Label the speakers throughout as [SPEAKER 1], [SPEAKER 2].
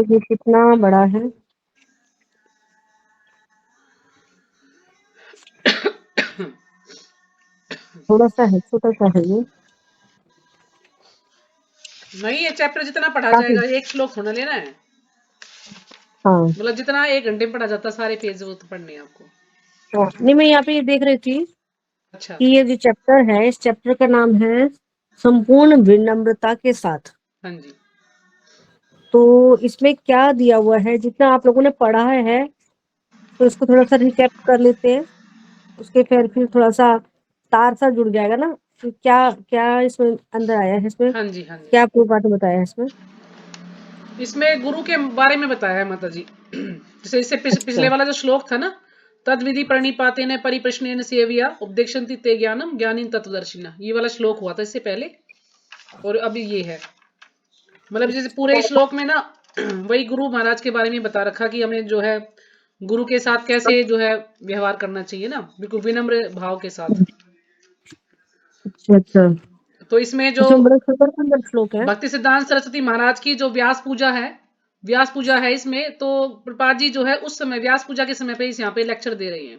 [SPEAKER 1] ये कितना बड़ा है? थोड़ा सा है, छोटा सा है ये।
[SPEAKER 2] नहीं, ये चैप्टर जितना पढ़ा
[SPEAKER 1] काफी।
[SPEAKER 2] जाएगा, एक श्लोक थोड़ा लेना है।
[SPEAKER 1] हाँ।
[SPEAKER 2] मतलब जितना 1 घंटे में पढ़ा जाता है, सारे पेज वो तो पढ़ने हैं आपको।
[SPEAKER 1] हाँ, नहीं मैं यहाँ पे ये देख रही थी
[SPEAKER 2] अच्छा।
[SPEAKER 1] कि ये जो चैप्टर है, इस चैप्टर का नाम है संपूर्ण विनम्रता के साथ।
[SPEAKER 2] हाँ जी।
[SPEAKER 1] तो इसमें क्या दिया हुआ है, जितना आप लोगों ने पढ़ा है तो इसको थोड़ा सा रिकैप कर लेते हैं। उसके फिर थोड़ा सा तार सा जुड़ जाएगा ना। फिर क्या क्या इसमें अंदर आया है, इसमें
[SPEAKER 2] हाँ जी। हाँ जी।
[SPEAKER 1] क्या पूर्वार्थ बताया है इसमें?
[SPEAKER 2] इसमें गुरु के बारे में बताया है माता जी। जैसे इससे
[SPEAKER 1] अच्छा।
[SPEAKER 2] पिछले वाला जो श्लोक था ना, तद विधि प्रणिपातेन परिप्रश्नेन सेविया उपदेक्षन्ति ते ज्ञानम ज्ञानीन तत्वदर्शिना, ये वाला श्लोक हुआ था इससे पहले। और अभी ये है, मतलब जैसे पूरे श्लोक में ना वही गुरु महाराज के बारे में बता रखा कि हमें जो है गुरु के साथ कैसे जो है व्यवहार करना चाहिए ना, बिल्कुल विनम्र भाव के साथ।
[SPEAKER 1] अच्छा अच्छा।
[SPEAKER 2] तो इसमें जो
[SPEAKER 1] इसमें बड़ा छोटा सुंदर श्लोक है।
[SPEAKER 2] भक्ति सिद्धांत सरस्वती महाराज की जो व्यास पूजा है इसमें, तो प्रपाद जी जो है उस समय व्यास पूजा के समय पे इस यहाँ पे लेक्चर दे रही हैं।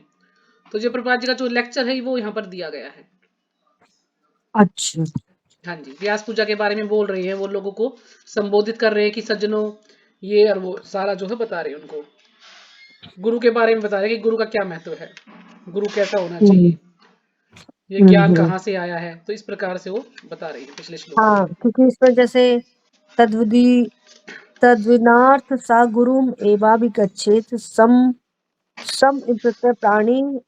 [SPEAKER 2] तो जो प्रपाद जी का जो लेक्चर है वो यहाँ पर दिया गया है।
[SPEAKER 1] अच्छा।
[SPEAKER 2] हाँ जी, व्यास पूजा के बारे में बोल रही है, वो लोगों को संबोधित कर रहे हैं कि सज्जनों, ये और वो सारा जो है बता रहे हैं उनको। गुरु के बारे में बता रहे हैं कि गुरु का क्या महत्व है, गुरु कैसा होना
[SPEAKER 1] हम्म
[SPEAKER 2] चाहिए, ये ज्ञान
[SPEAKER 1] हम्म।
[SPEAKER 2] कहाँ से आया है। तो इस प्रकार से वो बता रही है पिछले श्लोक में।
[SPEAKER 1] हाँ, क्योंकि इसमें जैसे तद्विधि तद्विनार्थ सा गुरुम एवाभिगच्छेत् सम सम प्रत्यय प्राणी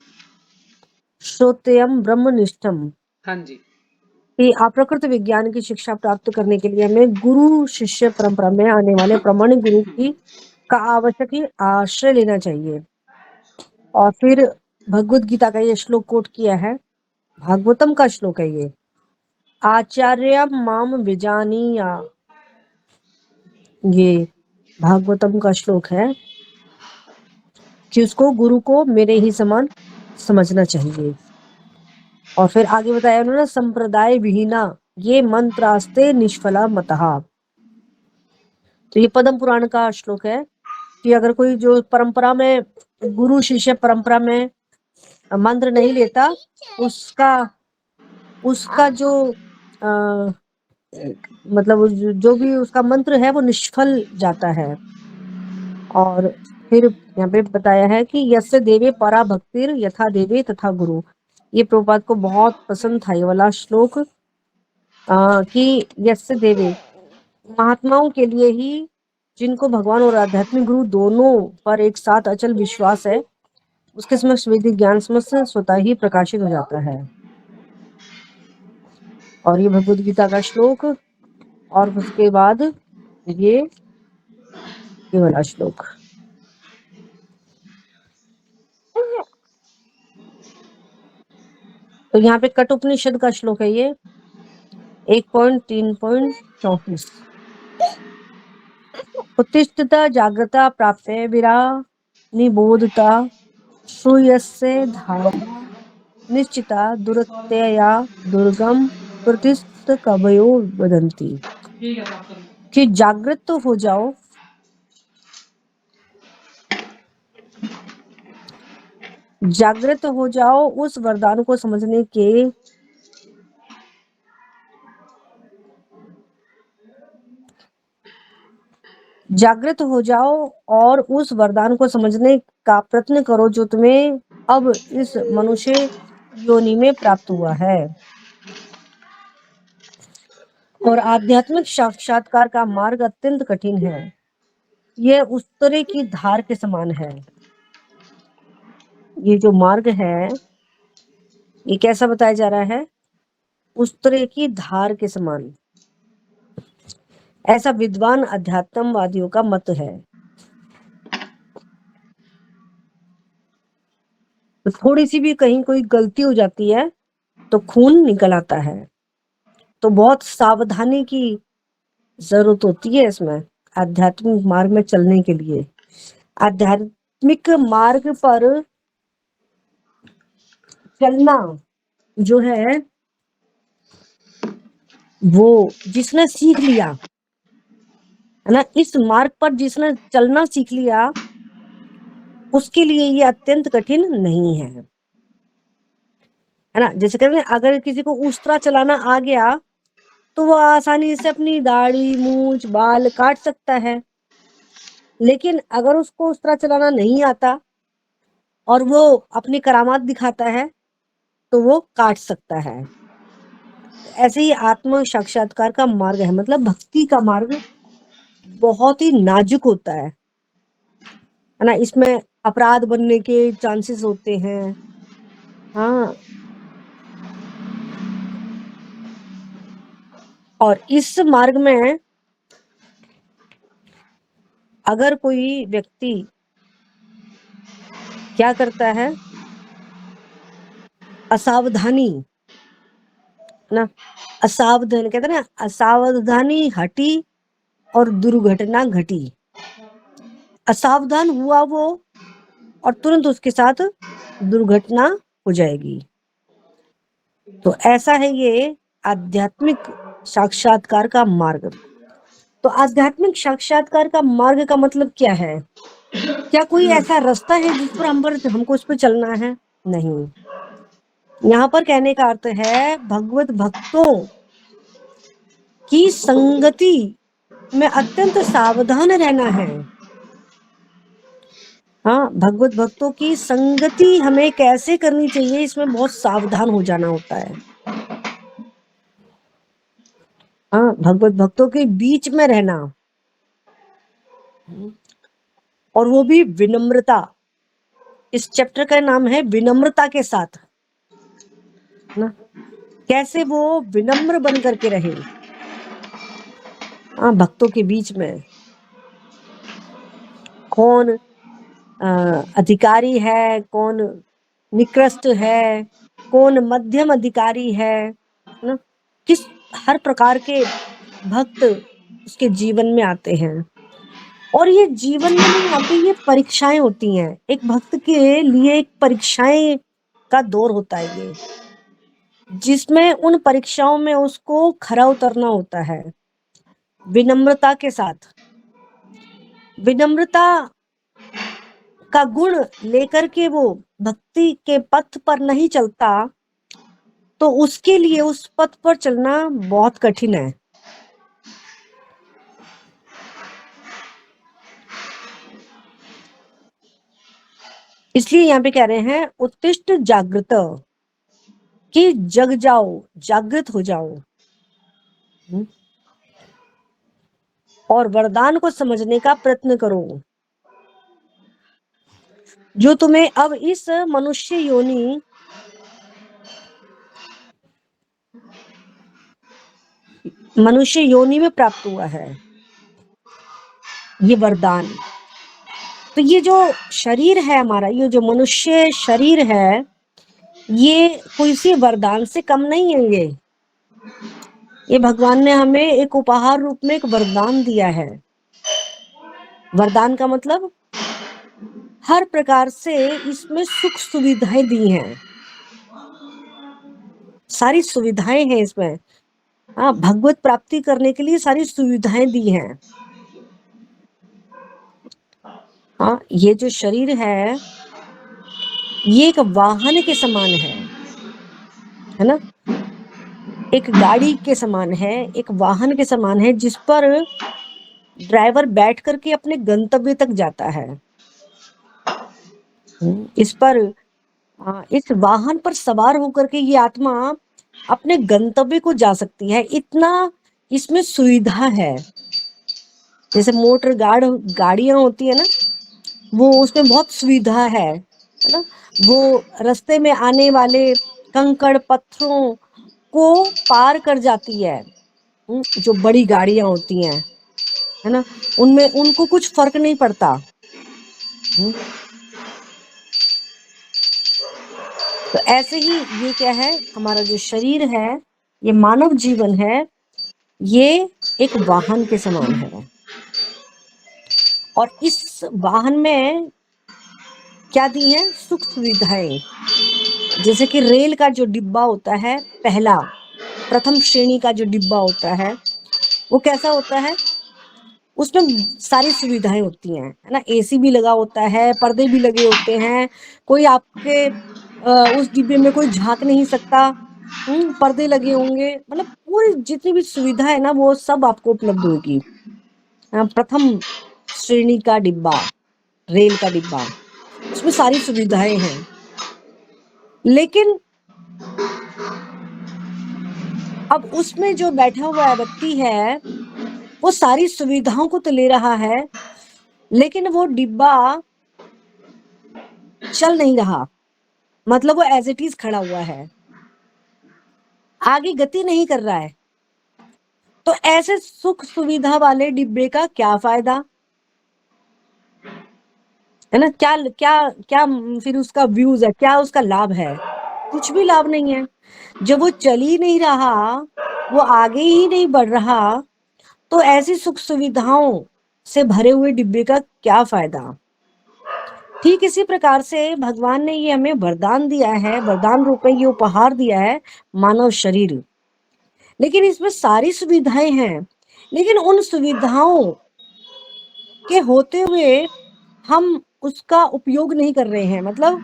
[SPEAKER 1] श्रोतेयम ब्रह्मनिष्ठम।
[SPEAKER 2] हाँ जी।
[SPEAKER 1] कि अप्रकृत विज्ञान की शिक्षा प्राप्त करने के लिए हमें गुरु शिष्य परंपरा में आने वाले प्रामाणिक गुरु की का आवश्यक ही आश्रय लेना चाहिए। और फिर भगवत गीता का ये श्लोक कोट किया है, भागवतम का श्लोक है ये। आचार्य माम विजानीया, ये भागवतम का श्लोक है कि उसको गुरु को मेरे ही समान समझना चाहिए। और फिर आगे बताया उन्होंने, संप्रदाय विहीना ये मंत्रास्ते निष्फला मतहा। तो ये पद्म पुराण का श्लोक है कि अगर कोई जो परंपरा में, गुरु शिष्य परंपरा में मंत्र नहीं लेता, उसका उसका जो आ, मतलब जो भी उसका मंत्र है वो निष्फल जाता है। और फिर यहाँ पे बताया है कि यस्य देवे परा भक्तिर यथा देवे तथा गुरु। ये प्रभुपाद को बहुत पसंद था ये वाला श्लोक। कि यस्य देवे, महात्माओं के लिए ही, जिनको भगवान और आध्यात्मिक गुरु दोनों पर एक साथ अचल विश्वास है, उसके समक्ष वैदिक ज्ञान समस्त स्वतः ही प्रकाशित हो जाता है। और ये भगवद गीता का श्लोक। और उसके बाद ये वाला श्लोक। तो यहाँ पे कठोपनिषद का श्लोक है ये 1.3.34। उत्तिष्ठता जागृता प्राप्त विरा निबोधता श्रूयस्य धारा निश्चिता दुरत्यया दुर्गम प्रतिष्ठ कवयो वदंती।
[SPEAKER 2] ठीक है, प्राप्त करूँ।
[SPEAKER 1] कि जागृत तो हो जाओ, जागृत हो जाओ उस वरदान को समझने के, जागृत हो जाओ और उस वरदान को समझने का प्रयत्न करो जो तुम्हें अब इस मनुष्य योनि में प्राप्त हुआ है। और आध्यात्मिक साक्षात्कार का मार्ग अत्यंत कठिन है, यह उत्तरे की धार के समान है। ये जो मार्ग है ये कैसा बताया जा रहा है? उत्तरे की धार के समान, ऐसा विद्वान अध्यात्मवादियों का मत है। तो थोड़ी सी भी कहीं कोई गलती हो जाती है तो खून निकल आता है। तो बहुत सावधानी की जरूरत होती है इसमें, आध्यात्मिक मार्ग में चलने के लिए। आध्यात्मिक मार्ग पर चलना जो है, वो जिसने सीख लिया है ना। इस मार्ग पर जिसने चलना सीख लिया उसके लिए ये अत्यंत कठिन नहीं है ना। जैसे कहते हैं अगर किसी को उस्तरा चलाना आ गया तो वो आसानी से अपनी दाढ़ी मूछ बाल काट सकता है, लेकिन अगर उसको उस्तरा चलाना नहीं आता और वो अपनी करामात दिखाता है तो वो काट सकता है। ऐसे ही आत्म साक्षात्कार का मार्ग है, मतलब भक्ति का मार्ग बहुत ही नाजुक होता है ना। इसमें अपराध बनने के चांसेस होते हैं। हाँ, और इस मार्ग में अगर कोई व्यक्ति क्या करता है, असावधानी ना, असावधान कहते हैं ना, असावधानी हटी और दुर्घटना घटी। असावधान हुआ वो और तुरंत उसके साथ दुर्घटना हो जाएगी। तो ऐसा है ये आध्यात्मिक साक्षात्कार का मार्ग। तो आध्यात्मिक साक्षात्कार का मार्ग का मतलब क्या है? क्या कोई ऐसा रास्ता है जिस पर हमको उस पर चलना है? नहीं। यहाँ पर कहने का अर्थ है भगवत भक्तों की संगति में अत्यंत सावधान रहना है। हाँ, भगवत भक्तों की संगति हमें कैसे करनी चाहिए, इसमें बहुत सावधान हो जाना होता है। हाँ, भगवत भक्तों के बीच में रहना, और वो भी विनम्रता। इस चैप्टर का नाम है विनम्रता के साथ ना। कैसे वो विनम्र बन करके रहे भक्तों के बीच में। कौन अधिकारी है, कौन निकृष्ट है, कौन मध्यम अधिकारी है ना। किस हर प्रकार के भक्त उसके जीवन में आते हैं, और ये जीवन में नहीं आते, ये परीक्षाएं होती हैं। एक भक्त के लिए एक परीक्षाएं का दौर होता है ये, जिसमें उन परीक्षाओं में उसको खरा उतरना होता है विनम्रता के साथ। विनम्रता का गुण लेकर के वो भक्ति के पथ पर नहीं चलता तो उसके लिए उस पथ पर चलना बहुत कठिन है। इसलिए यहाँ पे कह रहे हैं उत्तिष्ठ जागृत, कि जग जाओ, जागृत हो जाओ, और वरदान को समझने का प्रयत्न करो, जो तुम्हें अब इस मनुष्य योनि में प्राप्त हुआ है, ये वरदान। तो ये जो शरीर है हमारा, ये जो मनुष्य शरीर है, ये कोई सी वरदान से कम नहीं है। ये भगवान ने हमें एक उपहार रूप में एक वरदान दिया है। वरदान का मतलब हर प्रकार से इसमें सुख सुविधाएं दी हैं, सारी सुविधाएं हैं इसमें। भगवत प्राप्ति करने के लिए सारी सुविधाएं दी हैं। ये जो शरीर है ये एक वाहन के समान है ना। एक गाड़ी के समान है, एक वाहन के समान है, जिस पर ड्राइवर बैठ करके अपने गंतव्य तक जाता है। इस पर इस वाहन पर सवार होकर के ये आत्मा अपने गंतव्य को जा सकती है, इतना इसमें सुविधा है। जैसे मोटर गाड़ियां होती है ना, वो उसमें बहुत सुविधा है ना। वो रास्ते में आने वाले कंकड़ पत्थरों को पार कर जाती है। जो बड़ी गाड़ियां होती हैं है ना, उनमें उनको कुछ फर्क नहीं पड़ता। तो ऐसे ही ये क्या है, हमारा जो शरीर है, ये मानव जीवन है, ये एक वाहन के समान है। और इस वाहन में क्या दी है, सुख सुविधाएं। जैसे कि रेल का जो डिब्बा होता है, प्रथम श्रेणी का जो डिब्बा होता है, वो कैसा होता है, उसमें सारी सुविधाएं होती हैं, है ना। एसी भी लगा होता है, पर्दे भी लगे होते हैं, कोई आपके उस डिब्बे में कोई झांक नहीं सकता। पर्दे लगे होंगे, मतलब पूरी जितनी भी सुविधा है ना वो सब आपको उपलब्ध होगी। प्रथम श्रेणी का डिब्बा, रेल का डिब्बा, उसमें सारी सुविधाएं हैं। लेकिन अब उसमें जो बैठा हुआ व्यक्ति है वो सारी सुविधाओं को तो ले रहा है, लेकिन वो डिब्बा चल नहीं रहा, मतलब वो एज इट इज खड़ा हुआ है, आगे गति नहीं कर रहा है। तो ऐसे सुख सुविधा वाले डिब्बे का क्या फायदा, है ना। क्या क्या क्या फिर उसका व्यूज है, क्या उसका लाभ है? कुछ भी लाभ नहीं है। जब वो चल ही नहीं रहा, वो आगे ही नहीं बढ़ रहा, तो ऐसी सुख सुविधाओं से भरे हुए डिब्बे का क्या फायदा। ठीक इसी प्रकार से भगवान ने ये हमें वरदान दिया है, वरदान रूप में ये उपहार दिया है, मानव शरीर। लेकिन इसमें सारी सुविधाएं हैं, लेकिन उन सुविधाओं के होते हुए हम उसका उपयोग नहीं कर रहे हैं, मतलब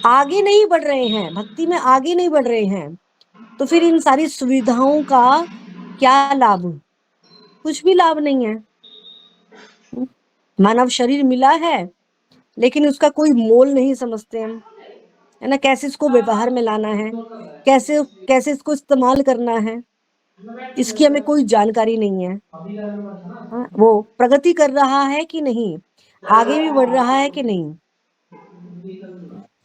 [SPEAKER 1] आगे नहीं बढ़ रहे हैं, भक्ति में आगे नहीं बढ़ रहे हैं। तो फिर इन सारी सुविधाओं का क्या लाभ? कुछ भी लाभ नहीं है। मानव शरीर मिला है, लेकिन उसका कोई मोल नहीं समझते हम, है ना। कैसे इसको व्यवहार में लाना है, कैसे कैसे इसको इस्तेमाल करना है, इसकी हमें कोई जानकारी नहीं है। वो प्रगति कर रहा है कि नहीं, आगे भी बढ़ रहा है कि नहीं,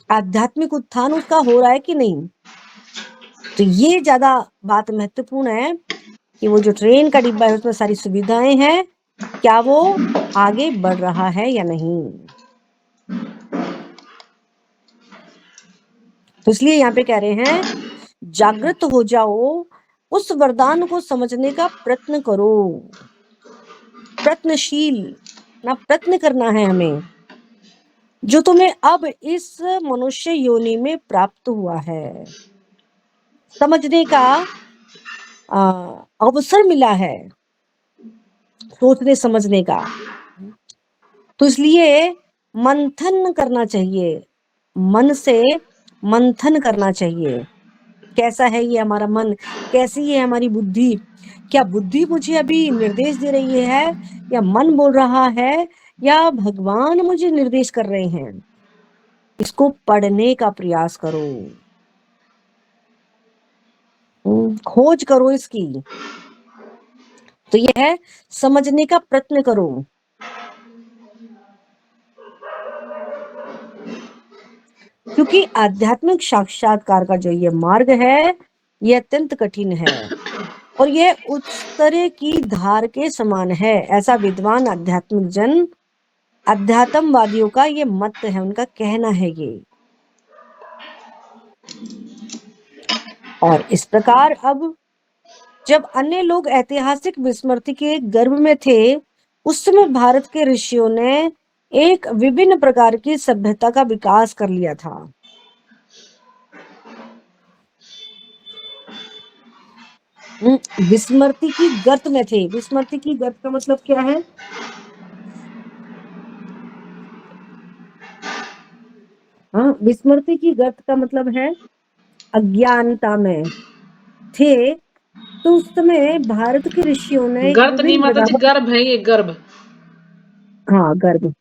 [SPEAKER 1] आध्यात्मिक उत्थान उसका हो रहा है कि नहीं। तो ये ज्यादा बात महत्वपूर्ण है कि वो जो ट्रेन का डिब्बा है उसमें सारी सुविधाएं हैं, क्या वो आगे बढ़ रहा है या नहीं। तो इसलिए यहाँ पे कह रहे हैं जागृत हो जाओ, उस वरदान को समझने का प्रयत्न करो। प्रयत्नशील ना, प्रयत्न करना है हमें, जो तुम्हें अब इस मनुष्य योनि में प्राप्त हुआ है। समझने का अवसर मिला है, सोचने समझने का। तो इसलिए मंथन करना चाहिए, मन से मंथन करना चाहिए। कैसा है ये हमारा मन, कैसी है हमारी बुद्धि, क्या बुद्धि मुझे अभी निर्देश दे रही है, या मन बोल रहा है, या भगवान मुझे निर्देश कर रहे हैं। इसको पढ़ने का प्रयास करो, खोज करो इसकी। तो यह है समझने का प्रयत्न करो। क्योंकि आध्यात्मिक साक्षात्कार का जो ये मार्ग है ये अत्यंत कठिन है, और यह उत्तरे की धार के समान है, ऐसा विद्वान आध्यात्मिक जन, अध्यात्मवादियों का ये मत है, उनका कहना है ये। और इस प्रकार अब जब अन्य लोग ऐतिहासिक विस्मृति के गर्भ में थे, उस समय भारत के ऋषियों ने एक विभिन्न प्रकार की सभ्यता का विकास कर लिया था। विस्मृति की गर्त में थे। विस्मृति की गर्त का मतलब क्या है? हाँ, विस्मृति की गर्त का मतलब है अज्ञानता में थे। तो उस समय भारत के ऋषियों ने एक
[SPEAKER 2] गर्त नहीं
[SPEAKER 1] विभिन्न
[SPEAKER 2] माता जी,
[SPEAKER 1] प्रकार,
[SPEAKER 2] गर्भ है ये, गर्भ।
[SPEAKER 1] हाँ गर्भ,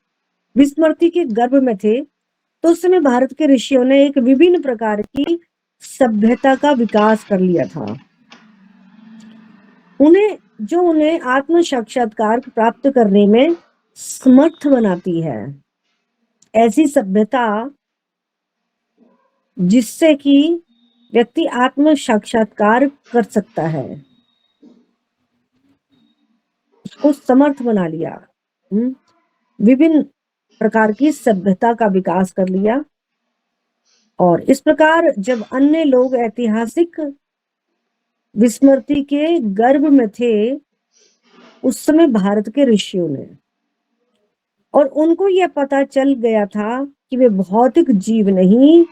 [SPEAKER 1] विस्मृति के गर्भ में थे। तो उस समय भारत के ऋषियों ने एक विभिन्न प्रकार की सभ्यता का विकास कर लिया था। उन्हें आत्म साक्षात्कार प्राप्त करने में समर्थ बनाती है। ऐसी सभ्यता जिससे कि व्यक्ति आत्म साक्षात्कार कर सकता है, उसको समर्थ बना लिया। विभिन्न प्रकार की सभ्यता का विकास कर लिया। और इस प्रकार जब अन्य लोग ऐतिहासिक विस्मृति के गर्भ में थे, उस समय भारत के ऋषियों ने, और उनको यह पता चल गया था कि वे भौतिक जीव नहीं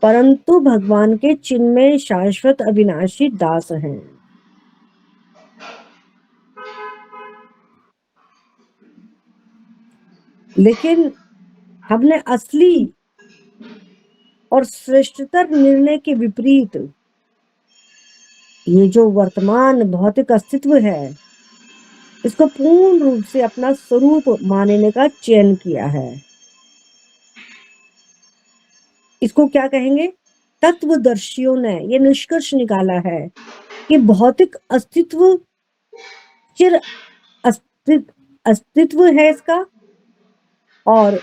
[SPEAKER 1] परंतु भगवान के चिन्मय शाश्वत अविनाशी दास हैं। लेकिन हमने असली और श्रेष्ठतर निर्णय के विपरीत ये जो वर्तमान भौतिक अस्तित्व है, इसको पूर्ण रूप से अपना स्वरूप मानने का चयन किया है। इसको क्या कहेंगे? तत्वदर्शियों ने ये निष्कर्ष निकाला है कि भौतिक अस्तित्व चिर अस्तित्व है इसका, और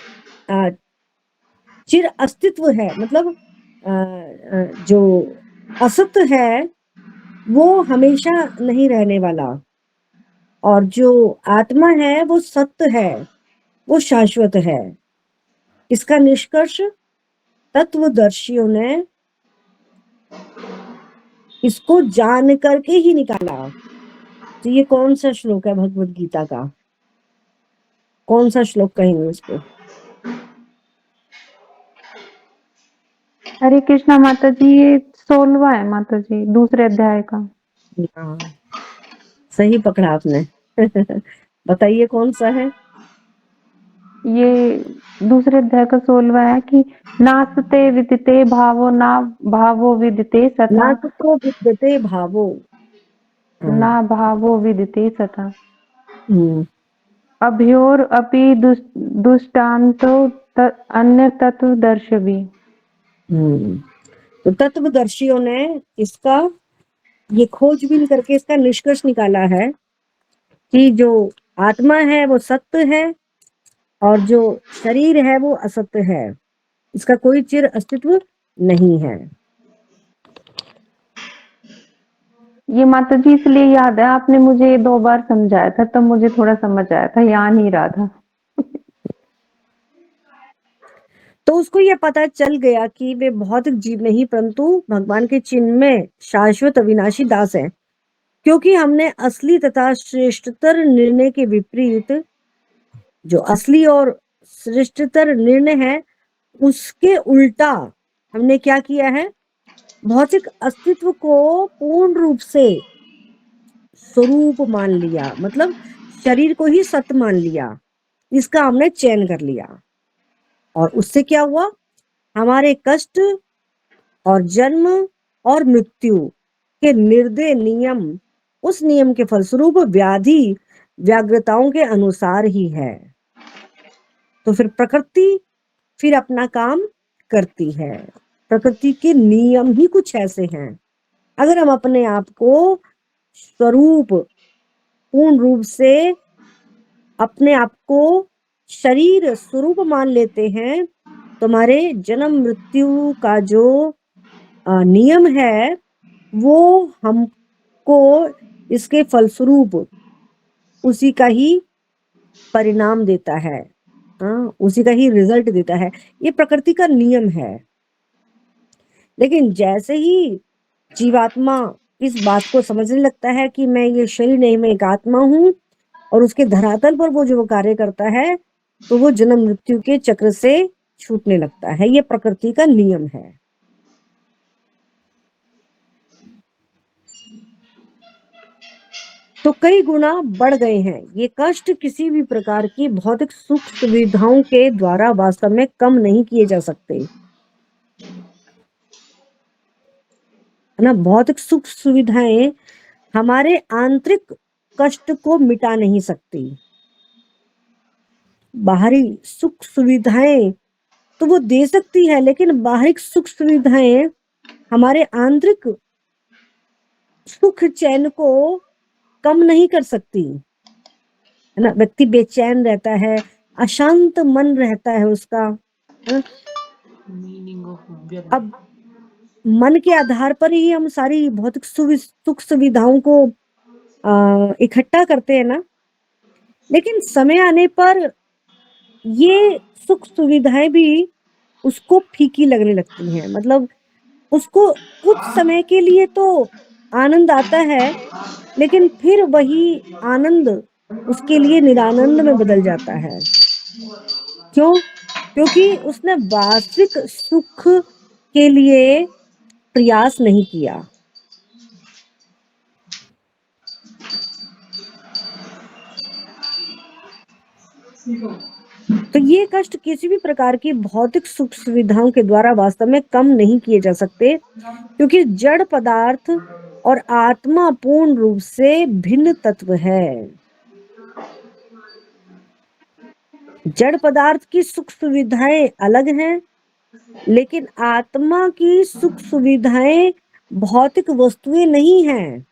[SPEAKER 1] चिर अस्तित्व है, मतलब जो असत है वो हमेशा नहीं रहने वाला, और जो आत्मा है वो सत्य है, वो शाश्वत है। इसका निष्कर्ष तत्वदर्शियों ने इसको जान करके ही निकाला। तो ये कौन सा श्लोक है भगवत गीता का? कौन सा श्लोक कहेंगे इसको?
[SPEAKER 3] हरे कृष्णा माता जी, ये 16वां है माता जी, दूसरे अध्याय का।
[SPEAKER 1] हाँ, सही पकड़ा आपने। बताइए कौन सा है?
[SPEAKER 3] ये दूसरे अध्याय का 16वां है कि नास्ते विदिते भावो ना भावो विदिते सता,
[SPEAKER 1] ना तो विद्यते भावो।
[SPEAKER 3] ना भावो विदिते सता,
[SPEAKER 1] हम्म,
[SPEAKER 3] अभ्योर अपि दुष्टांतो अन्य तत्वदर्शी।
[SPEAKER 1] तो तत्वदर्शियों ने इसका ये खोजबीन करके इसका निष्कर्ष निकाला है कि जो आत्मा है वो सत्य है, और जो शरीर है वो असत्य है, इसका कोई चिर अस्तित्व नहीं है।
[SPEAKER 3] ये माता जी इसलिए याद है, आपने मुझे 2 बार समझाया था, तब मुझे थोड़ा समझ आया था, याद नहीं रहा था।
[SPEAKER 1] तो उसको ये पता चल गया कि वे भौतिक जीव नहीं परंतु भगवान के चिन्ह में शाश्वत अविनाशी दास हैं, क्योंकि हमने असली तथा श्रेष्ठतर निर्णय के विपरीत, जो असली और श्रेष्ठतर निर्णय है उसके उल्टा हमने क्या किया है? भौतिक अस्तित्व को पूर्ण रूप से स्वरूप मान लिया, मतलब शरीर को ही सत्य मान लिया। इसका हमने चयन कर लिया, और उससे क्या हुआ? हमारे कष्ट और जन्म और मृत्यु के निर्दय नियम, उस नियम के फलस्वरूप व्याधि व्याग्रताओं के अनुसार ही है। तो फिर प्रकृति फिर अपना काम करती है। प्रकृति के नियम ही कुछ ऐसे हैं। अगर हम अपने आप को स्वरूप पूर्ण रूप से अपने आप को शरीर स्वरूप मान लेते हैं, तुम्हारे जन्म मृत्यु का जो नियम है वो हमको इसके फलस्वरूप उसी का ही परिणाम देता है, उसी का ही रिजल्ट देता है। ये प्रकृति का नियम है। लेकिन जैसे ही जीवात्मा इस बात को समझने लगता है कि मैं ये शरीर नहीं, मैं एक आत्मा हूं, और उसके धरातल पर वो जो कार्य करता है, तो वो जन्म मृत्यु के चक्र से छूटने लगता है। ये प्रकृति का नियम है। तो कई गुना बढ़ गए हैं। ये कष्ट किसी भी प्रकार की भौतिक सुख सुविधाओं के द्वारा वास्तव में कम नहीं किए जा सकते, है ना। भौतिक सुख सुविधाएं हमारे आंतरिक कष्ट को मिटा नहीं सकती। बाहरी सुख सुविधाएं तो वो दे सकती है, लेकिन बाहरी सुख सुविधाएं हमारे आंतरिक सुख चैन को कम नहीं कर सकती, है ना। व्यक्ति बेचैन रहता है, अशांत मन रहता है उसका, है ना? अब मन के आधार पर ही हम सारी भौतिक सुख सुविधाओं को इकट्ठा करते हैं ना। लेकिन समय आने पर ये सुख सुविधाएं भी उसको फीकी लगने लगती हैं। मतलब उसको कुछ समय के लिए तो आनंद आता है, लेकिन फिर वही आनंद उसके लिए निरानंद में बदल जाता है। क्यों? क्योंकि उसने वास्तविक सुख के लिए प्रयास नहीं किया। तो ये कष्ट किसी भी प्रकार की भौतिक सुख सुविधाओं के द्वारा वास्तव में कम नहीं किए जा सकते, क्योंकि जड़ पदार्थ और आत्मा पूर्ण रूप से भिन्न तत्व है। जड़ पदार्थ की सुख सुविधाएं अलग हैं, लेकिन आत्मा की सुख सुविधाएं भौतिक वस्तुएं नहीं हैं।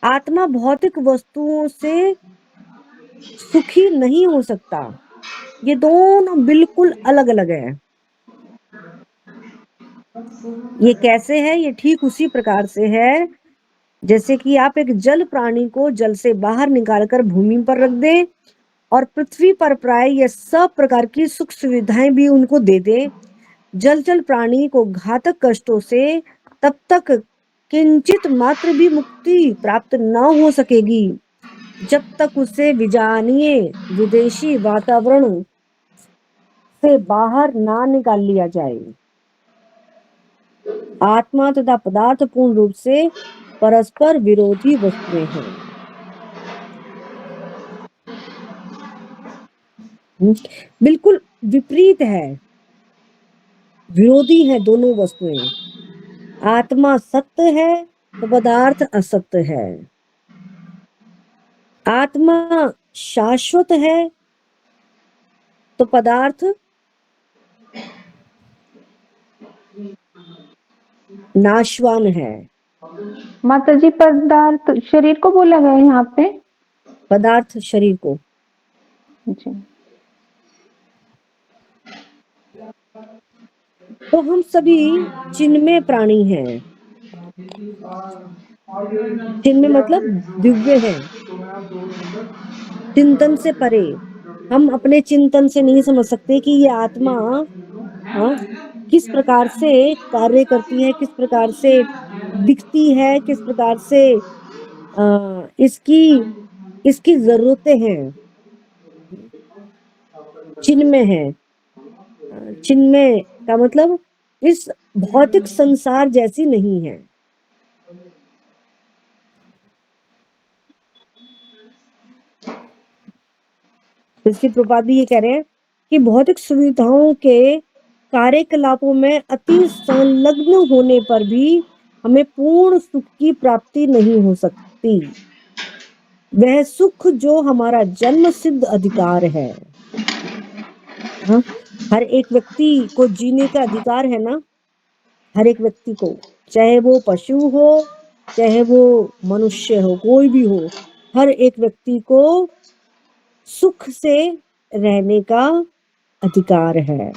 [SPEAKER 1] आत्मा भौतिक वस्तुओं से सुखी नहीं हो सकता। ये दोनों बिल्कुल अलग अलग है। ये कैसे है? ये ठीक उसी प्रकार से है जैसे कि आप एक जल प्राणी को जल से बाहर निकालकर भूमि पर रख दें और पृथ्वी पर प्राय ये सब प्रकार की सुख सुविधाएं भी उनको दे दें। जलचर प्राणी को घातक कष्टों से तब तक किंचित मात्र भी मुक्ति प्राप्त न हो सकेगी जब तक उसे विजानीय विदेशी वातावरण से बाहर ना निकाल लिया जाए। आत्मा तथा पदार्थ पूर्ण रूप से परस्पर विरोधी वस्तुएं हैं। बिल्कुल विपरीत है, विरोधी है दोनों वस्तुएं। आत्मा सत्य है तो पदार्थ असत्य है। आत्मा शाश्वत है तो पदार्थ नाशवान है।
[SPEAKER 3] माता जी, पदार्थ शरीर को बोला गया है यहाँ पे?
[SPEAKER 1] पदार्थ शरीर को।
[SPEAKER 3] जी।
[SPEAKER 1] तो हम सभी चिन्मय प्राणी हैं। चिन्मय मतलब दिव्य है, चिंतन से परे। हम अपने चिंतन से नहीं समझ सकते कि ये आत्मा किस प्रकार से कार्य करती है, किस प्रकार से दिखती है, किस प्रकार से इसकी जरूरतें हैं। चिन्मय है। चिन्मय का मतलब इस भौतिक संसार जैसी नहीं है। इसकी प्रपात भी ये कह रहे हैं कि भौतिक सुविधाओं के कार्यकलापों में अति संलग्न होने पर भी हमें पूर्ण सुख की प्राप्ति नहीं हो सकती। वह सुख जो हमारा जन्म सिद्ध अधिकार है। हाँ? हर एक व्यक्ति को जीने का अधिकार है ना, हर एक व्यक्ति को, चाहे वो पशु हो चाहे वो मनुष्य हो, कोई भी हो, हर एक व्यक्ति को सुख से रहने का अधिकार है।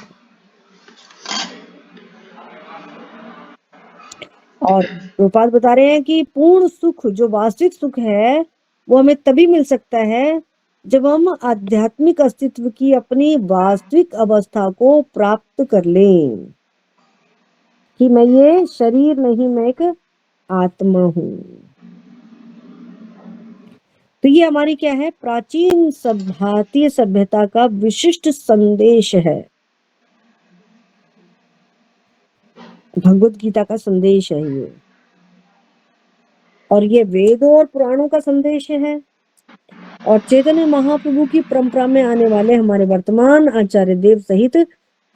[SPEAKER 1] और रूपाल बता रहे हैं कि पूर्ण सुख जो वास्तविक सुख है वो हमें तभी मिल सकता है जब हम आध्यात्मिक अस्तित्व की अपनी वास्तविक अवस्था को प्राप्त कर लें कि मैं ये शरीर नहीं, मैं एक आत्मा हूं। तो ये हमारी क्या है? प्राचीन भारतीय सभ्यता का विशिष्ट संदेश है। भगवत गीता का संदेश है ये, और ये वेदों और पुराणों का संदेश है। और चैतन्य महाप्रभु की परंपरा में आने वाले हमारे वर्तमान आचार्य देव सहित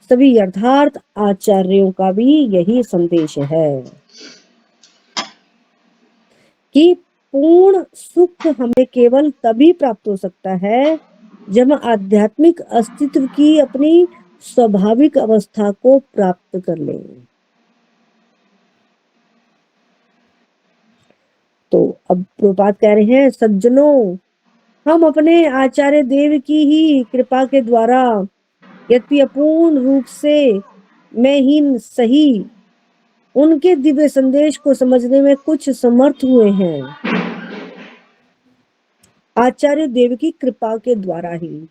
[SPEAKER 1] सभी यथार्थ आचार्यों का भी यही संदेश है कि पूर्ण सुख हमें केवल तभी प्राप्त हो सकता है जब हम आध्यात्मिक अस्तित्व की अपनी स्वाभाविक अवस्था को प्राप्त कर लें। तो अब प्रभुपाद कह रहे हैं, सज्जनों, हम अपने आचार्य देव की ही कृपा के द्वारा यद्यपि अपूर्ण रूप से मैं ही सही उनके दिव्य संदेश को समझने में कुछ समर्थ हुए हैं। आचार्य देव की कृपा के द्वारा ही।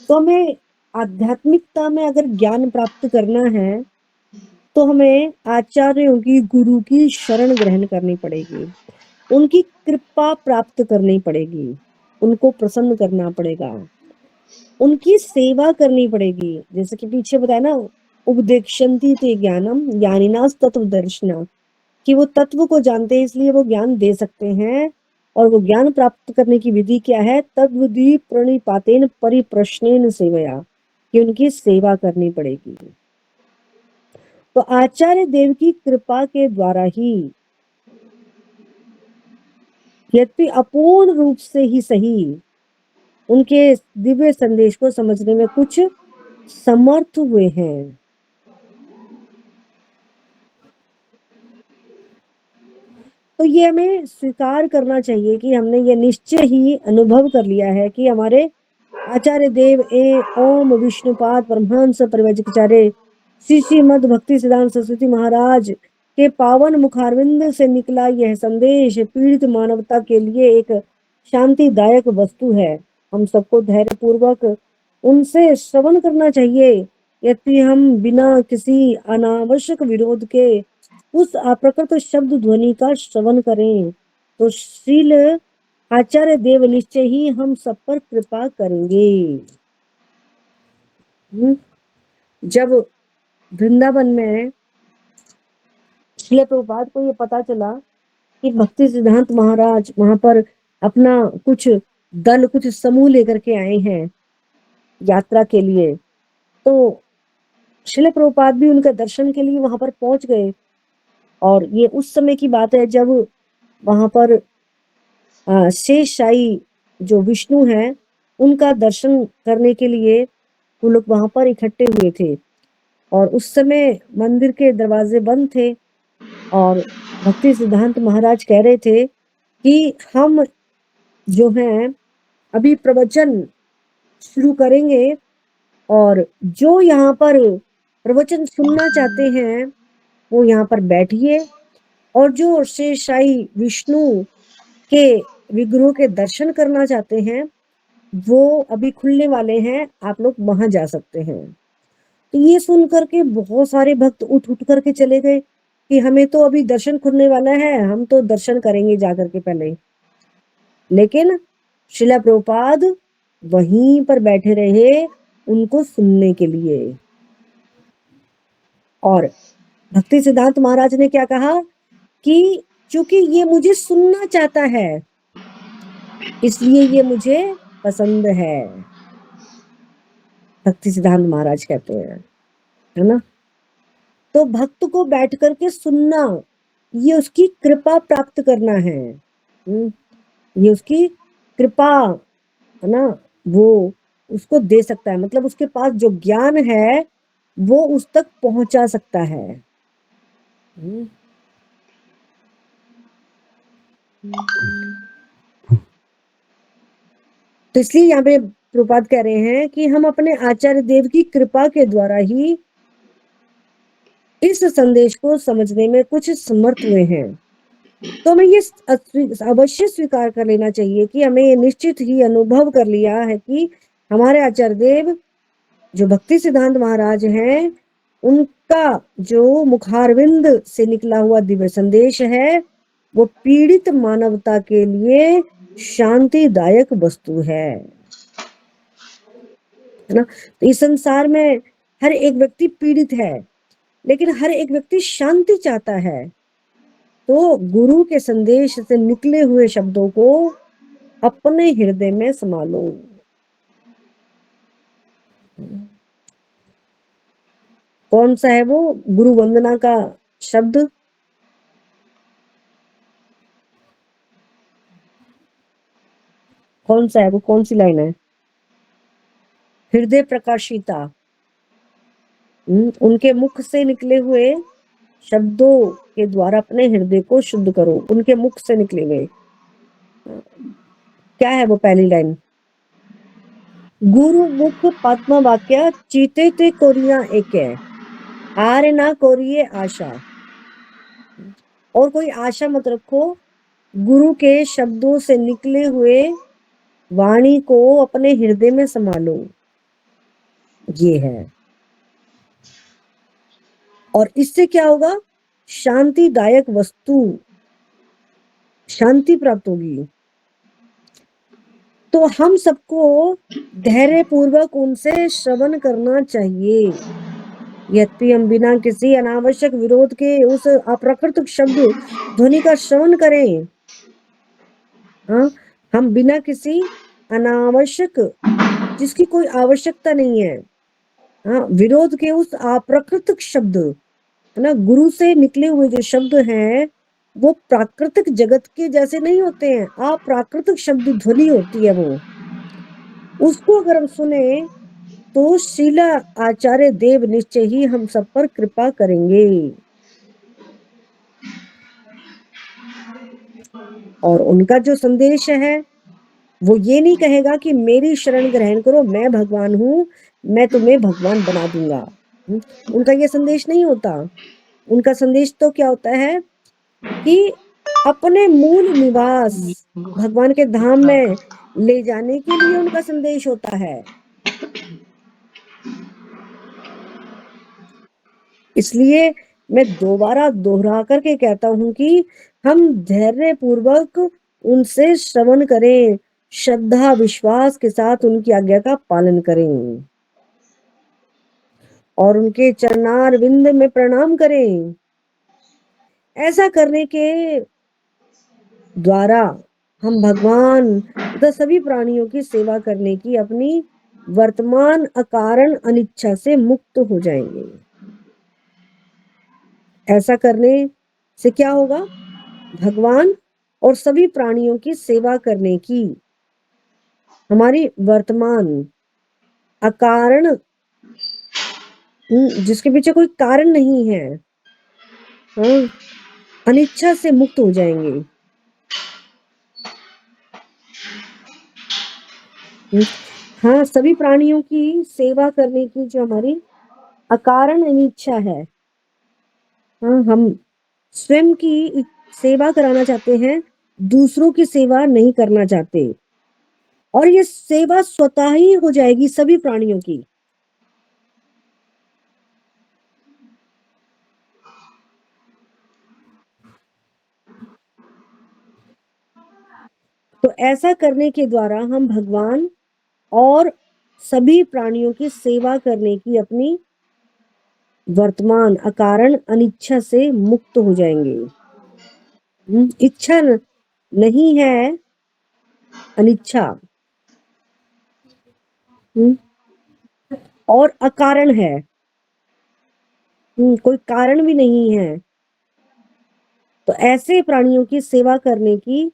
[SPEAKER 1] तो हमें आध्यात्मिकता में अगर ज्ञान प्राप्त करना है तो हमें आचार्यों की, गुरु की शरण ग्रहण करनी पड़ेगी, उनकी कृपा प्राप्त करनी पड़ेगी, उनको प्रसन्न करना पड़ेगा, उनकी सेवा करनी पड़ेगी। जैसे कि पीछे बताया ना, उपदेक्षन्ति ते ज्ञानम ज्ञानिनास तत्व दर्शना, कि वो तत्व को जानते हैं इसलिए वो ज्ञान दे सकते हैं और वो ज्ञान प्राप्त करने की विधि क्या है? तद्विधि प्रणिपातेन परिप्रश्नेन सेवया, कि उनकी सेवा करनी पड़ेगी। तो आचार्य देव की कृपा के द्वारा ही, यद्यपि अपूर्ण रूप से ही सही, उनके दिव्य संदेश को समझने में कुछ समर्थ हुए हैं। तो ये हमें स्वीकार करना चाहिए कि हमने ये निश्चय ही अनुभव कर लिया है कि हमारे आचार्य देव ओम विष्णुपाद परमहंस परिव्राजकाचार्य श्री श्रीमद भक्ति सिद्धांत सरस्वती महाराज के पावन मुखारविंद से निकला यह संदेश पीड़ित मानवता के लिए एक शांतिदायक वस्तु है। हम सबको धैर्य पूर्वक उनसे श्रवण करना चाहिए, यदि हम बिना किसी अनावश्यक विरोध के उस अप्रकृत शब्द ध्वनि का श्रवण करें तो श्रील आचार्य देव निश्चय ही हम सब पर कृपा करेंगे। जब वृंदावन में श्रील प्रभुपाद को ये पता चला कि भक्ति सिद्धांत महाराज वहां पर अपना कुछ दल, कुछ समूह लेकर के आए हैं यात्रा के लिए, तो श्रील प्रभुपाद भी उनके दर्शन के लिए वहां पर पहुंच गए। और ये उस समय की बात है जब वहां पर शेषशाही जो विष्णु हैं उनका दर्शन करने के लिए वो लोग वहां पर इकट्ठे हुए थे। और उस समय मंदिर के दरवाजे बंद थे और भक्ति सिद्धांत महाराज कह रहे थे कि हम जो हैं अभी प्रवचन शुरू करेंगे और जो यहाँ पर प्रवचन सुनना चाहते हैं वो यहाँ पर बैठिए, और जो शेषशाही विष्णु के विग्रह के दर्शन करना चाहते हैं वो अभी खुलने वाले हैं, आप लोग वहां जा सकते हैं। तो ये सुन करके बहुत सारे भक्त उठ करके चले गए कि हमें तो अभी दर्शन खुलने वाला है, हम तो दर्शन करेंगे जाकर के पहले। लेकिन श्रीला प्रभुपाद वहीं पर बैठे रहे उनको सुनने के लिए। और भक्ति सिद्धांत महाराज ने क्या कहा कि चूंकि ये मुझे सुनना चाहता है इसलिए ये मुझे पसंद है, भक्ति सिद्धांत महाराज कहते हैं, है ना। तो भक्त को बैठ करके सुनना ये उसकी कृपा प्राप्त करना है। ये उसकी कृपा है ना, वो उसको दे सकता है, मतलब उसके पास जो ज्ञान है वो उस तक पहुंचा सकता है। तो इसलिए यहाँ पे प्रभुपाद कह रहे हैं कि हम अपने आचार्य देव की कृपा के द्वारा ही इस संदेश को समझने में कुछ समर्थ हुए हैं। तो हमें ये अवश्य स्वीकार कर लेना चाहिए कि हमें ये निश्चित ही अनुभव कर लिया है कि हमारे आचार्य देव जो भक्ति सिद्धांत महाराज हैं उनका जो मुखारविंद से निकला हुआ दिव्य संदेश है वो पीड़ित मानवता के लिए शांतिदायक वस्तु है ना। तो इस संसार में हर एक व्यक्ति पीड़ित है लेकिन हर एक व्यक्ति शांति चाहता है। तो गुरु के संदेश से निकले हुए शब्दों को अपने हृदय में संभालो। कौन सा है वो गुरु वंदना का शब्द? कौन सा है वो, कौन सी लाइन है? हृदय प्रकाशिता। उनके मुख से निकले हुए शब्दों के द्वारा अपने हृदय को शुद्ध करो। उनके मुख से निकले हुए क्या है वो पहली लाइन? गुरु मुख पद्म वाक्य चीते ते कोरिया एक है, आरे ना कोरिए आशा। और कोई आशा मत रखो, गुरु के शब्दों से निकले हुए वाणी को अपने हृदय में संभालो, ये है। और इससे क्या होगा? शांतिदायक वस्तु, शांति प्राप्त होगी। तो हम सबको धैर्य पूर्वक उनसे श्रवण करना चाहिए, यद्यपि हम बिना किसी अनावश्यक विरोध के उस अप्राकृतिक शब्द ध्वनि का श्रवण करें हाँ, हम बिना किसी अनावश्यक, जिसकी कोई आवश्यकता नहीं है, हाँ, विरोध के उस अप्राकृतिक शब्द, है ना, गुरु से निकले हुए जो शब्द हैं वो प्राकृतिक जगत के जैसे नहीं होते हैं, अप्राकृतिक शब्द ध्वनि होती है वो, उसको अगर हम सुने तो शीला आचार्य देव निश्चय ही हम सब पर कृपा करेंगे। और उनका जो संदेश है वो ये नहीं कहेगा कि मेरी शरण ग्रहण करो, मैं भगवान हूं, मैं तुम्हें भगवान बना दूंगा। उनका ये संदेश नहीं होता। उनका संदेश तो क्या होता है कि अपने मूल निवास भगवान के धाम में ले जाने के लिए उनका संदेश होता है। इसलिए मैं दोबारा दोहरा करके कहता हूं कि हम धैर्य पूर्वक उनसे श्रवण करें, श्रद्धा विश्वास के साथ उनकी आज्ञा का पालन करें और उनके चरणार विंद में प्रणाम करें। ऐसा करने के द्वारा हम भगवान तथा सभी प्राणियों की सेवा करने की अपनी वर्तमान अकारण अनिच्छा से मुक्त हो जाएंगे। ऐसा करने से क्या होगा? भगवान और सभी प्राणियों की सेवा करने की हमारी वर्तमान अकारण, जिसके पीछे कोई कारण नहीं है, हाँ, अनिच्छा से मुक्त हो जाएंगे। हाँ, सभी प्राणियों की सेवा करने की जो हमारी अकारण अनिच्छा है, हाँ, हम स्वयं की सेवा कराना चाहते हैं, दूसरों की सेवा नहीं करना चाहते, और ये सेवा स्वतः ही हो जाएगी सभी प्राणियों की। तो ऐसा करने के द्वारा हम भगवान और सभी प्राणियों की सेवा करने की अपनी वर्तमान अकारण अनिच्छा से मुक्त हो जाएंगे। इच्छा नहीं है, अनिच्छा, और अकारण है, कोई कारण भी नहीं है। तो ऐसे प्राणियों की सेवा करने की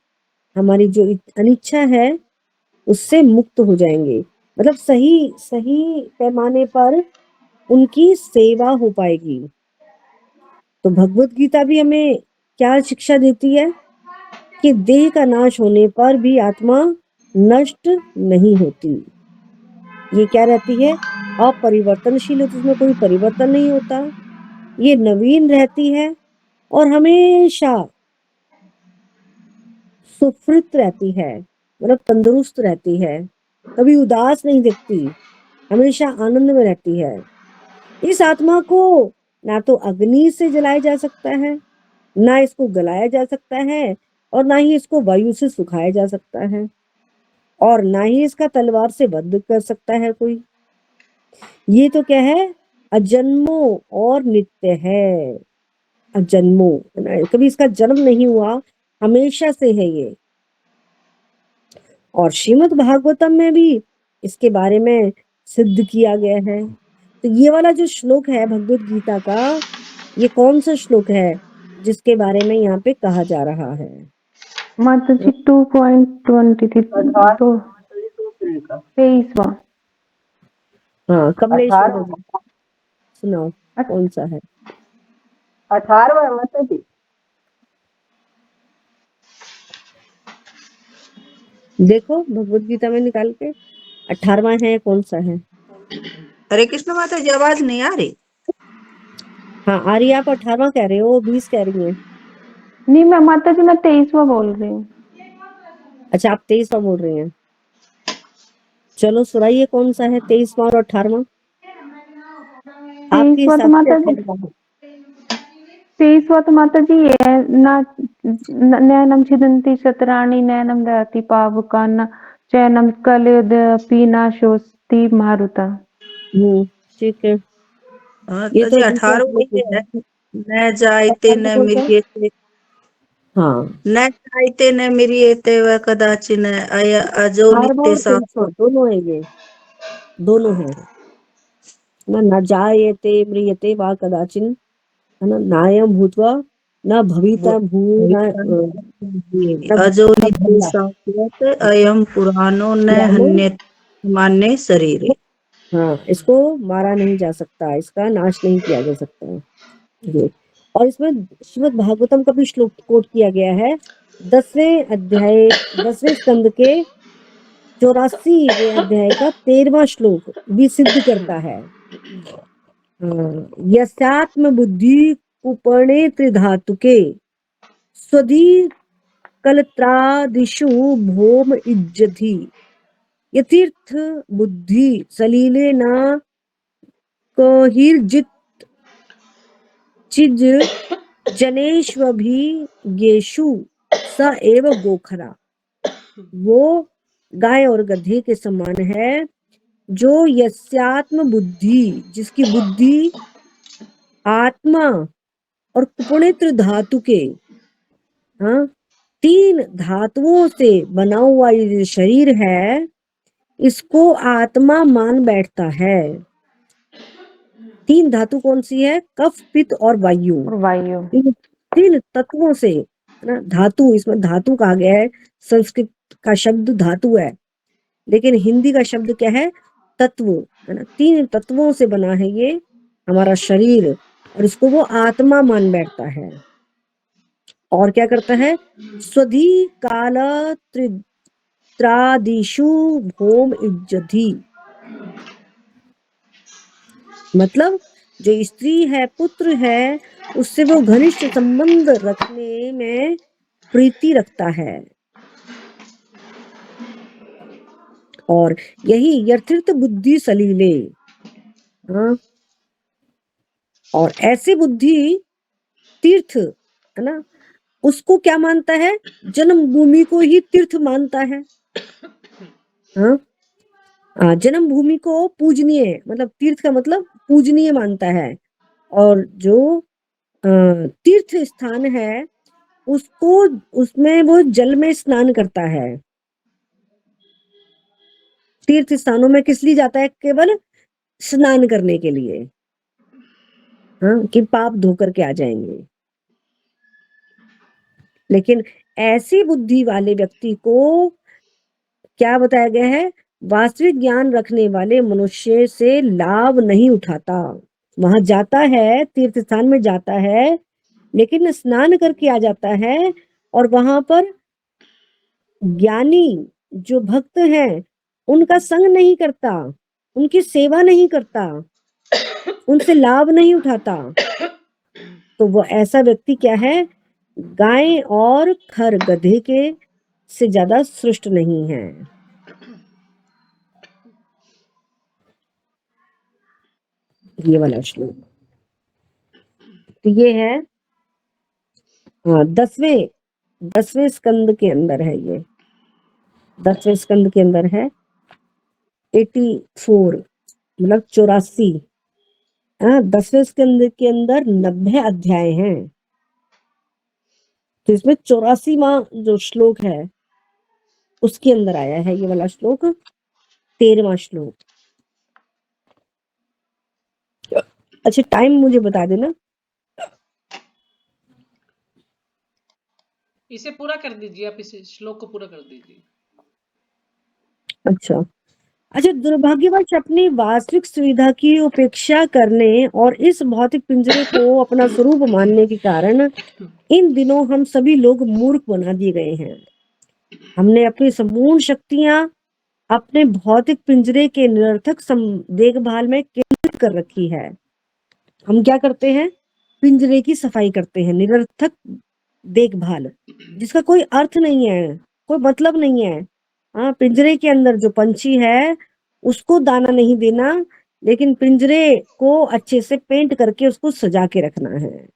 [SPEAKER 1] हमारी जो अनिच्छा है उससे मुक्त हो जाएंगे, मतलब सही सही पैमाने पर उनकी सेवा हो पाएगी। तो भगवत गीता भी हमें क्या शिक्षा देती है कि देह का नाश होने पर भी आत्मा नष्ट नहीं होती, ये क्या रहती है? अपरिवर्तनशील है, तो उसमें कोई परिवर्तन नहीं होता, ये नवीन रहती है और हमेशा सुफृत रहती है, मतलब तंदुरुस्त रहती है, कभी उदास नहीं दिखती, हमेशा आनंद में रहती है। इस आत्मा को ना तो अग्नि से जलाया जा सकता है, ना इसको गलाया जा सकता है, और ना ही इसको वायु से सुखाया जा सकता है, और ना ही इसका तलवार से वध कर सकता है कोई। ये तो क्या है? अजन्मो और नित्य है, अजन्मो, कभी इसका जन्म नहीं हुआ, हमेशा से है ये। और श्रीमद् भागवतम में भी इसके बारे में सिद्ध किया गया है। तो ये वाला जो श्लोक है भगवत गीता का, ये कौन सा श्लोक है जिसके बारे में यहाँ पे कहा जा रहा है?
[SPEAKER 3] माता जी 2.23 तो 23वां।
[SPEAKER 1] हाँ, कमलेश माता जी सुनाओ कौन सा है?
[SPEAKER 4] 18वां माता जी।
[SPEAKER 1] देखो भगवत गीता में निकाल के 18वां है, कौन सा है?
[SPEAKER 4] हरे कृष्ण माता जी, आवाज नहीं आ रही?
[SPEAKER 1] हाँ आ रही है, आप 18वां कह रहे हो, 20 कह रही हैं।
[SPEAKER 3] नहीं मैं माता जी, मैं 23वां बोल रही हूँ।
[SPEAKER 1] अच्छा, आप 23वां बोल रही हैं। चलो सुनाइए कौन सा है 23वां और 18वां आपके
[SPEAKER 3] 23वां तो
[SPEAKER 1] हिसाब से?
[SPEAKER 3] माता जी, 23वां तो माता जी ये है ना, नैनम छिदन्ति शतराणि नैनम दहति पावका न चैनम कलयुदपि न शोषति मारुता।
[SPEAKER 1] ठीक है,
[SPEAKER 4] हाँ
[SPEAKER 1] ये
[SPEAKER 4] तो
[SPEAKER 1] तो
[SPEAKER 4] जी
[SPEAKER 1] दूसरा
[SPEAKER 4] 18वां
[SPEAKER 1] श्लोक
[SPEAKER 4] ये
[SPEAKER 1] है।
[SPEAKER 4] है, न जायते न
[SPEAKER 1] कौन सा है?
[SPEAKER 4] मृग्यते
[SPEAKER 1] हाँ,
[SPEAKER 4] न चाहते न मिरियते व कदाचिन अजो
[SPEAKER 1] हार्म
[SPEAKER 4] नित्य
[SPEAKER 1] और
[SPEAKER 4] सा
[SPEAKER 1] टेंशन दोनों है ये, दोनों है ना। न जायते म्रियते वा कदाचिन, है ना, नायम भूत्वा न भविता भू न
[SPEAKER 4] अजो
[SPEAKER 1] न
[SPEAKER 4] नित्य
[SPEAKER 1] भविता
[SPEAKER 4] सात्यत अयम पुराणो न
[SPEAKER 1] पुरानो।
[SPEAKER 4] हन्यत मान्य शरीरे।
[SPEAKER 1] हाँ, इसको मारा नहीं जा सकता, इसका नाश नहीं किया जा सकता ये। और इसमें श्रीमद् भागवतम का भी श्लोक कोट किया गया है 10वें अध्याय 10वें स्कंद के 84वें अध्याय का 13वां श्लोक भी सिद्ध करता है। यस्यात्म बुद्धि कुपणे त्रिधातुके स्वधी कलत्रादिषु भौम इज्जति यतीर्थ बुद्धि सलीले न कहिर्जित चिज जनेष्वभिज्ञेषु स एव गोखरा। वो गाय और गधे के समान है जो यस्यात्म बुद्धि, जिसकी बुद्धि आत्मा और कुपणित्र धातु के, हाँ, 3 धातुओं से बना हुआ ये जो शरीर है, इसको आत्मा मान बैठता है। 3 धातु कौन सी है? कफ, पित्त और वायु।
[SPEAKER 3] और वायु।
[SPEAKER 1] इन 3 तत्वों से, है ना, धातु, इसमें धातु कहा गया है, संस्कृत का शब्द धातु है, लेकिन हिंदी का शब्द क्या है? तत्व, है ना। 3 तत्वों से बना है ये हमारा शरीर, और इसको वो आत्मा मान बैठता है। और क्या करता है? स्वधि काल त्रादिषु भौम इज्जति, मतलब जो स्त्री है, पुत्र है, उससे वो घनिष्ठ संबंध रखने में प्रीति रखता है। और यही यथार्थ बुद्धि सलीले, हाँ, और ऐसी बुद्धि तीर्थ, है ना, उसको क्या मानता है? जन्मभूमि को ही तीर्थ मानता है। हाँ, जन्मभूमि को पूजनीय, मतलब तीर्थ का मतलब पूजनीय मानता है। और जो तीर्थ स्थान है, उसको, उसमें वो जल में स्नान करता है। तीर्थ स्थानों में किस लिए जाता है? केवल स्नान करने के लिए, हाँ, कि पाप धो करके आ जाएंगे। लेकिन ऐसी बुद्धि वाले व्यक्ति को क्या बताया गया है? वास्तविक ज्ञान रखने वाले मनुष्य से लाभ नहीं उठाता। वहां जाता है, तीर्थ स्थान में जाता है, लेकिन स्नान करके आ जाता है, और वहां पर ज्ञानी जो भक्त हैं, उनका संग नहीं करता, उनकी सेवा नहीं करता, उनसे लाभ नहीं उठाता। तो वो ऐसा व्यक्ति क्या है? गाय और खर गधे के से ज्यादा श्रेष्ठ नहीं है। ये वाला श्लोक, तो ये है 10वें स्कंद के अंदर है ये, 10वें स्कंद के अंदर है 84, मतलब 84। 10वें स्कंद के अंदर 90 अध्याय हैं, तो इसमें 84वां जो श्लोक है उसके अंदर आया है ये वाला श्लोक, 13वां श्लोक। अच्छा, टाइम मुझे बता देना।
[SPEAKER 2] इसे पूरा कर दीजिए, आप इस श्लोक को पूरा कर दीजिए।
[SPEAKER 1] अच्छा, दुर्भाग्यवश अपनी वास्तविक सुविधा की उपेक्षा करने और इस भौतिक पिंजरे को अपना स्वरूप मानने के कारण इन दिनों हम सभी लोग मूर्ख बना दिए गए हैं। हमने अपनी संपूर्ण शक्तियां अपने भौतिक पिंजरे के निरर्थक देखभाल में केंद्रित कर रखी है। हम क्या करते हैं? पिंजरे की सफाई करते हैं, निरर्थक देखभाल, जिसका कोई अर्थ नहीं है, कोई मतलब नहीं है। हाँ, पिंजरे के अंदर जो पंछी है उसको दाना नहीं देना, लेकिन पिंजरे को अच्छे से पेंट करके उसको सजा के रखना है।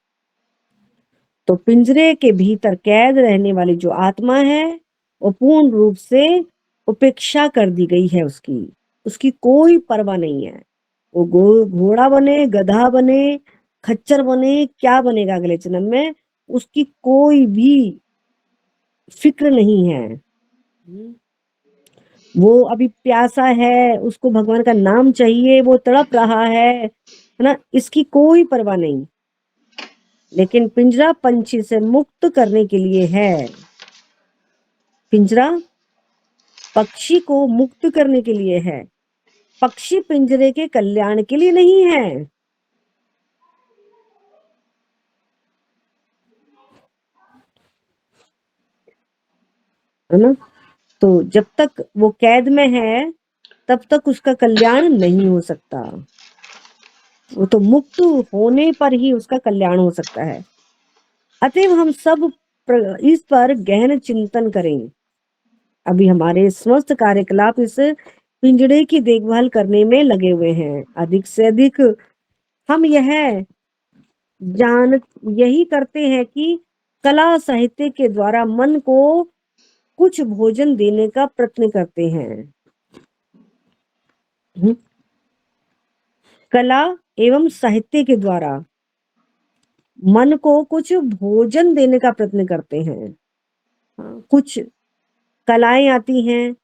[SPEAKER 1] तो पिंजरे के भीतर कैद रहने वाली जो आत्मा है, वो पूर्ण रूप से उपेक्षा कर दी गई है। उसकी कोई परवाह नहीं है। वो घोड़ा बने, गधा बने, खच्चर बने, क्या बनेगा अगले जन्म में, उसकी कोई भी फिक्र नहीं है। वो अभी प्यासा है, उसको भगवान का नाम चाहिए, वो तड़प रहा है ना, इसकी कोई परवाह नहीं। लेकिन पिंजरा पंछी से मुक्त करने के लिए है। पिंजरा पक्षी को मुक्त करने के लिए है, पक्षी पिंजरे के कल्याण के लिए नहीं है। है ना? तो जब तक वो कैद में है तब तक उसका कल्याण नहीं हो सकता। वो तो मुक्त होने पर ही उसका कल्याण हो सकता है। अतएव हम सब इस पर गहन चिंतन करें। अभी हमारे समस्त कार्यकलाप इस पिंजड़े की देखभाल करने में लगे हुए हैं। अधिक से अधिक हम यही करते हैं कि कला साहित्य के द्वारा मन को कुछ भोजन देने का प्रयत्न करते हैं। कला एवं साहित्य के द्वारा मन को कुछ भोजन देने का प्रयत्न करते हैं। कुछ कलाएं आती हैं,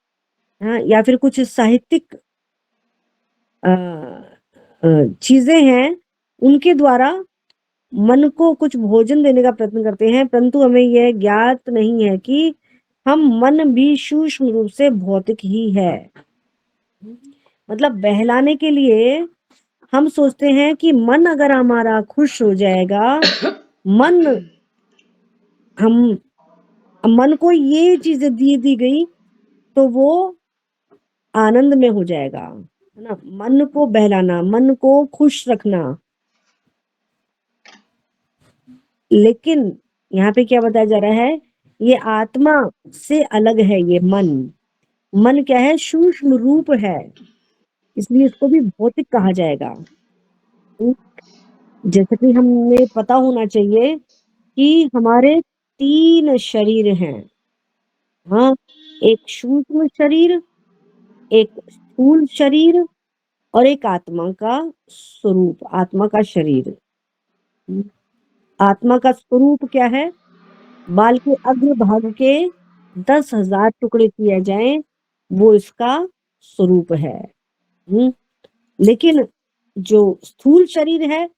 [SPEAKER 1] या फिर कुछ साहित्यिक चीजें हैं, उनके द्वारा मन को कुछ भोजन देने का प्रयत्न करते हैं, परंतु हमें यह ज्ञात नहीं है कि हम मन भी सूक्ष्म रूप से भौतिक ही है। मतलब बहलाने के लिए हम सोचते हैं कि मन अगर हमारा खुश हो जाएगा, मन को ये चीजें दी गई तो वो आनंद में हो जाएगा, है ना? मन को बहलाना, मन को खुश रखना। लेकिन यहाँ पे क्या बताया जा रहा है, ये आत्मा से अलग है। ये मन क्या है? सूक्ष्म रूप है, इसलिए इसको भी भौतिक कहा जाएगा। जैसे कि हमें पता होना चाहिए कि हमारे 3 शरीर हैं। हाँ, एक सूक्ष्म शरीर, एक स्थूल शरीर और एक आत्मा का स्वरूप, आत्मा का शरीर। आत्मा का स्वरूप क्या है? बाल के अग्र भाग के 10,000 टुकड़े किए जाएं, वो इसका स्वरूप है। लेकिन जो स्थूल शरीर है,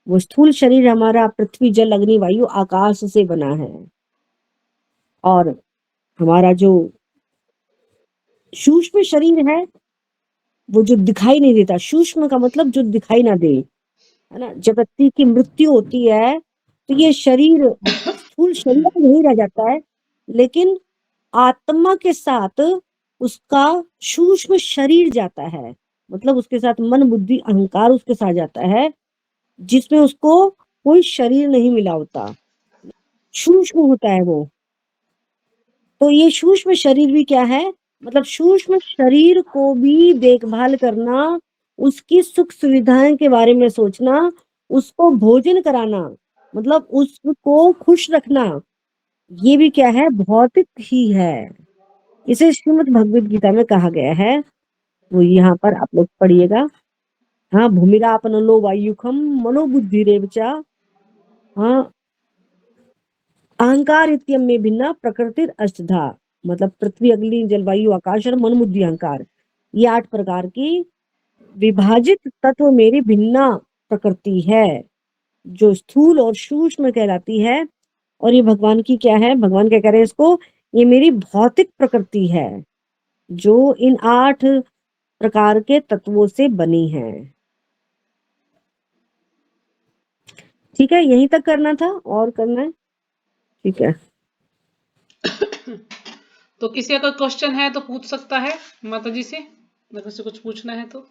[SPEAKER 1] वो स्थूल शरीर हमारा पृथ्वी जल अग्नि वायु आकाश से बना है। और हमारा जो सूक्ष्म शरीर है, वो जो दिखाई नहीं देता, सूक्ष्म का मतलब जो दिखाई ना दे, है ना? जब व्यक्ति की मृत्यु होती है तो ये शरीर स्थूल शरीर नहीं रह जाता है, लेकिन आत्मा के साथ उसका सूक्ष्म शरीर जाता है। मतलब उसके साथ मन बुद्धि अहंकार उसके साथ जाता है, जिसमें उसको कोई शरीर नहीं मिला होता, सूक्ष्म होता है वो। तो ये सूक्ष्म शरीर भी क्या है? मतलब सूक्ष्म शरीर को भी देखभाल करना, उसकी सुख सुविधाएं के बारे में सोचना, उसको भोजन कराना, मतलब उसको खुश रखना, ये भी क्या है? भौतिक ही है। इसे श्रीमद् भगवद गीता में कहा गया है। वो यहाँ पर आप लोग पढ़िएगा। हाँ, भूमिरापनलो वायुखम मनोबुद्धिरेवचा, हाँ, अहंकार इत्यम में भिन्ना प्रकृतिर अष्टधा। मतलब पृथ्वी अग्नि जलवायु आकाश और मन बुद्धि अहंकार, ये 8 प्रकार की विभाजित तत्व मेरी भिन्ना प्रकृति है, जो स्थूल और सूक्ष्म कहलाती है। और ये भगवान की क्या है? भगवान क्या कह रहे हैं इसको? ये मेरी भौतिक प्रकृति है, जो इन 8 प्रकार के तत्वों से बनी है। ठीक है, यहीं तक करना था और करना है? ठीक है।
[SPEAKER 2] तो किसी का कोई क्वेश्चन है तो पूछ सकता है माता जी से, अगर किसी कुछ पूछना है तो।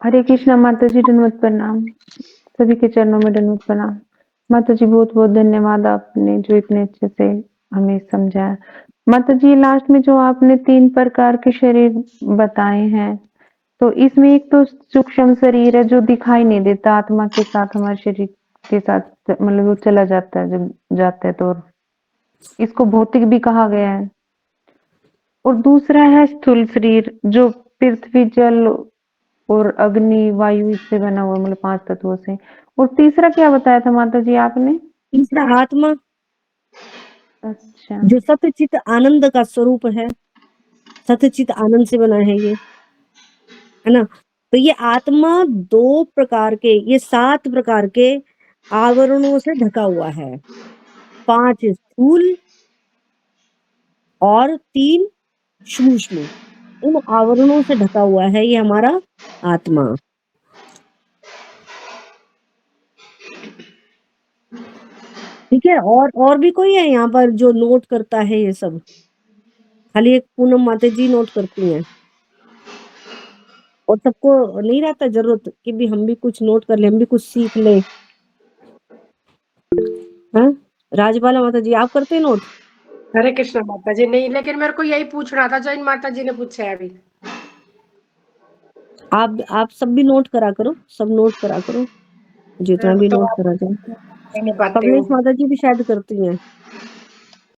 [SPEAKER 3] हरे कृष्णा माता जी, दंडवत प्रणाम। सभी के चरणों में दंडवत प्रणाम। माता जी बहुत बहुत धन्यवाद, आपने जो इतने अच्छे से हमें समझाया। माता जी लास्ट में जो आपने 3 प्रकार के शरीर बताए हैं, तो इसमें एक तो सूक्ष्म शरीर है जो दिखाई नहीं देता, आत्मा के साथ हमारे शरीर के साथ मतलब वो चला जाता है, जब जाता है तो इसको भौतिक भी कहा गया है। और दूसरा है स्थूल शरीर जो पृथ्वी जल और अग्नि वायु इससे बना हुआ, मतलब 5 तत्वों से। और तीसरा क्या बताया था माता जी आपने?
[SPEAKER 1] तीसरा आत्मा,
[SPEAKER 3] अच्छा,
[SPEAKER 1] जो सत्यचित आनंद का स्वरूप है, सत्यचित आनंद से बना है ये, है ना। तो ये आत्मा 2 प्रकार के, ये 7 प्रकार के आवरणों से ढका हुआ है, 5 स्थूल और 3 सूक्ष्म। इन आवरणों से ढका हुआ है ये हमारा आत्मा। ठीक है, और भी कोई है यहाँ पर जो नोट करता है ये सब? खाली एक पूनम माता जी नोट करती हैं, और सबको नहीं रहता जरूरत कि भी हम भी कुछ नोट कर ले, हम भी कुछ सीख ले? हाँ, राजबाला माता जी आप करते हैं नोट?
[SPEAKER 5] हरे कृष्णा माता जी। नहीं, लेकिन मेरे को यही पूछना था जो इन माता जी ने पूछा है अभी।
[SPEAKER 1] आप सब भी नोट करा करो, सब नोट करा करो, जितना भी
[SPEAKER 5] तो
[SPEAKER 1] नोट
[SPEAKER 5] आप
[SPEAKER 1] करा जाए।
[SPEAKER 5] नहीं पाते
[SPEAKER 1] कमलेश
[SPEAKER 5] हो।
[SPEAKER 1] माता जी भी शायद करती हैं।